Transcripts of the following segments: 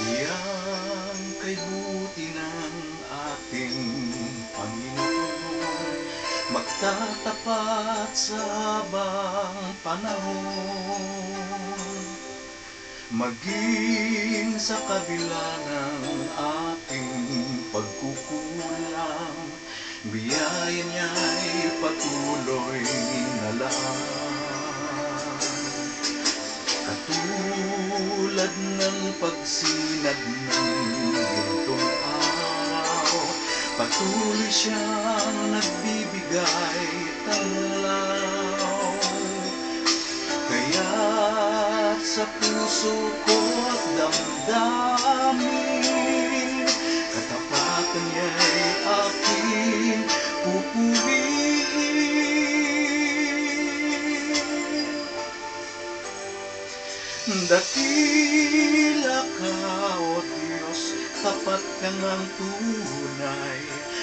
Iyan kay buti ng ating Panginoon, magtatapat sa habang panahon. Maging sa kabila ng ating pagkukulang, biyaya niya'y patuloy na laan. Katulad ng pagsinag ng gintong araw, patuloy siyang nagbibigay tanglaw. Kaya't sa puso ko at damdamin, katapatan niya'y aking pupurihin. Dakila ka, O Diyos, tapat ka ngang tunay,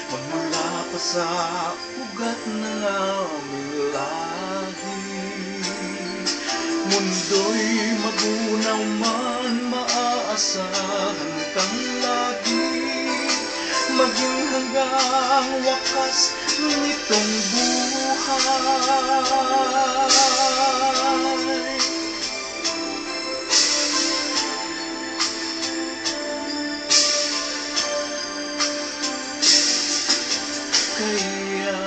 magmula pa sa ugat ng aming lahi. Mundo'y magunaw man, maaasahan kang lagi, maging hanggang wakas nitong buhay. Kaya,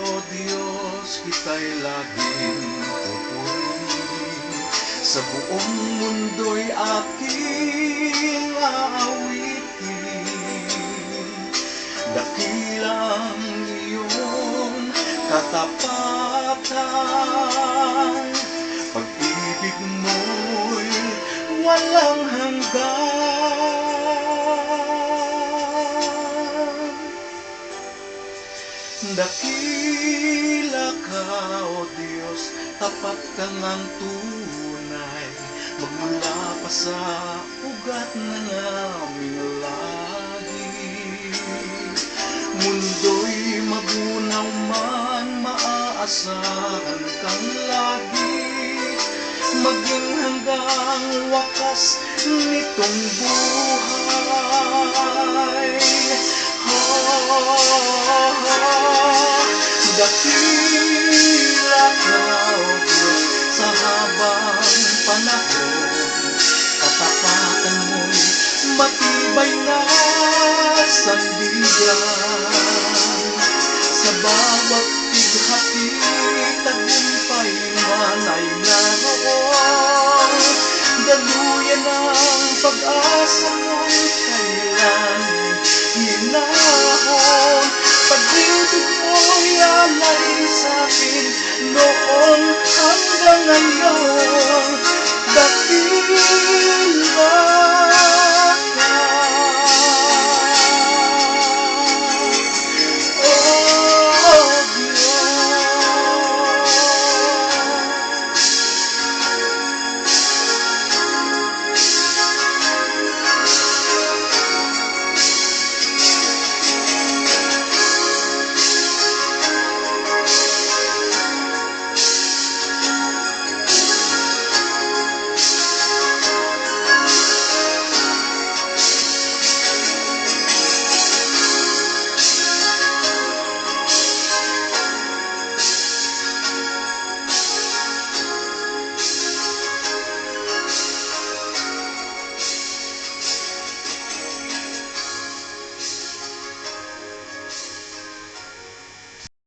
O Diyos, kita'y laging pupurihin, sa buong mundo'y aking aawitin. Dakilang iyong katapatan, pag-ibig mo'y walang hanggan. Dakila ka, O Diyos, tapat ka ngang tunay, magmula pa sa ugat ng aming lahi. Mundo'y magunaw man, maaasahan kang lagi, maging hanggang wakas nitong buhay. Dakila ka, O Diyos, sa habang panahon, katapatan mo'y matibay na sandigan. Sa bawat tighati, tagumpay man ay naroon, daluyan ang pag-asa mo'y kailan hinahon. Pag-ibig mo'y alay sa'kin noon hanggang ngayon,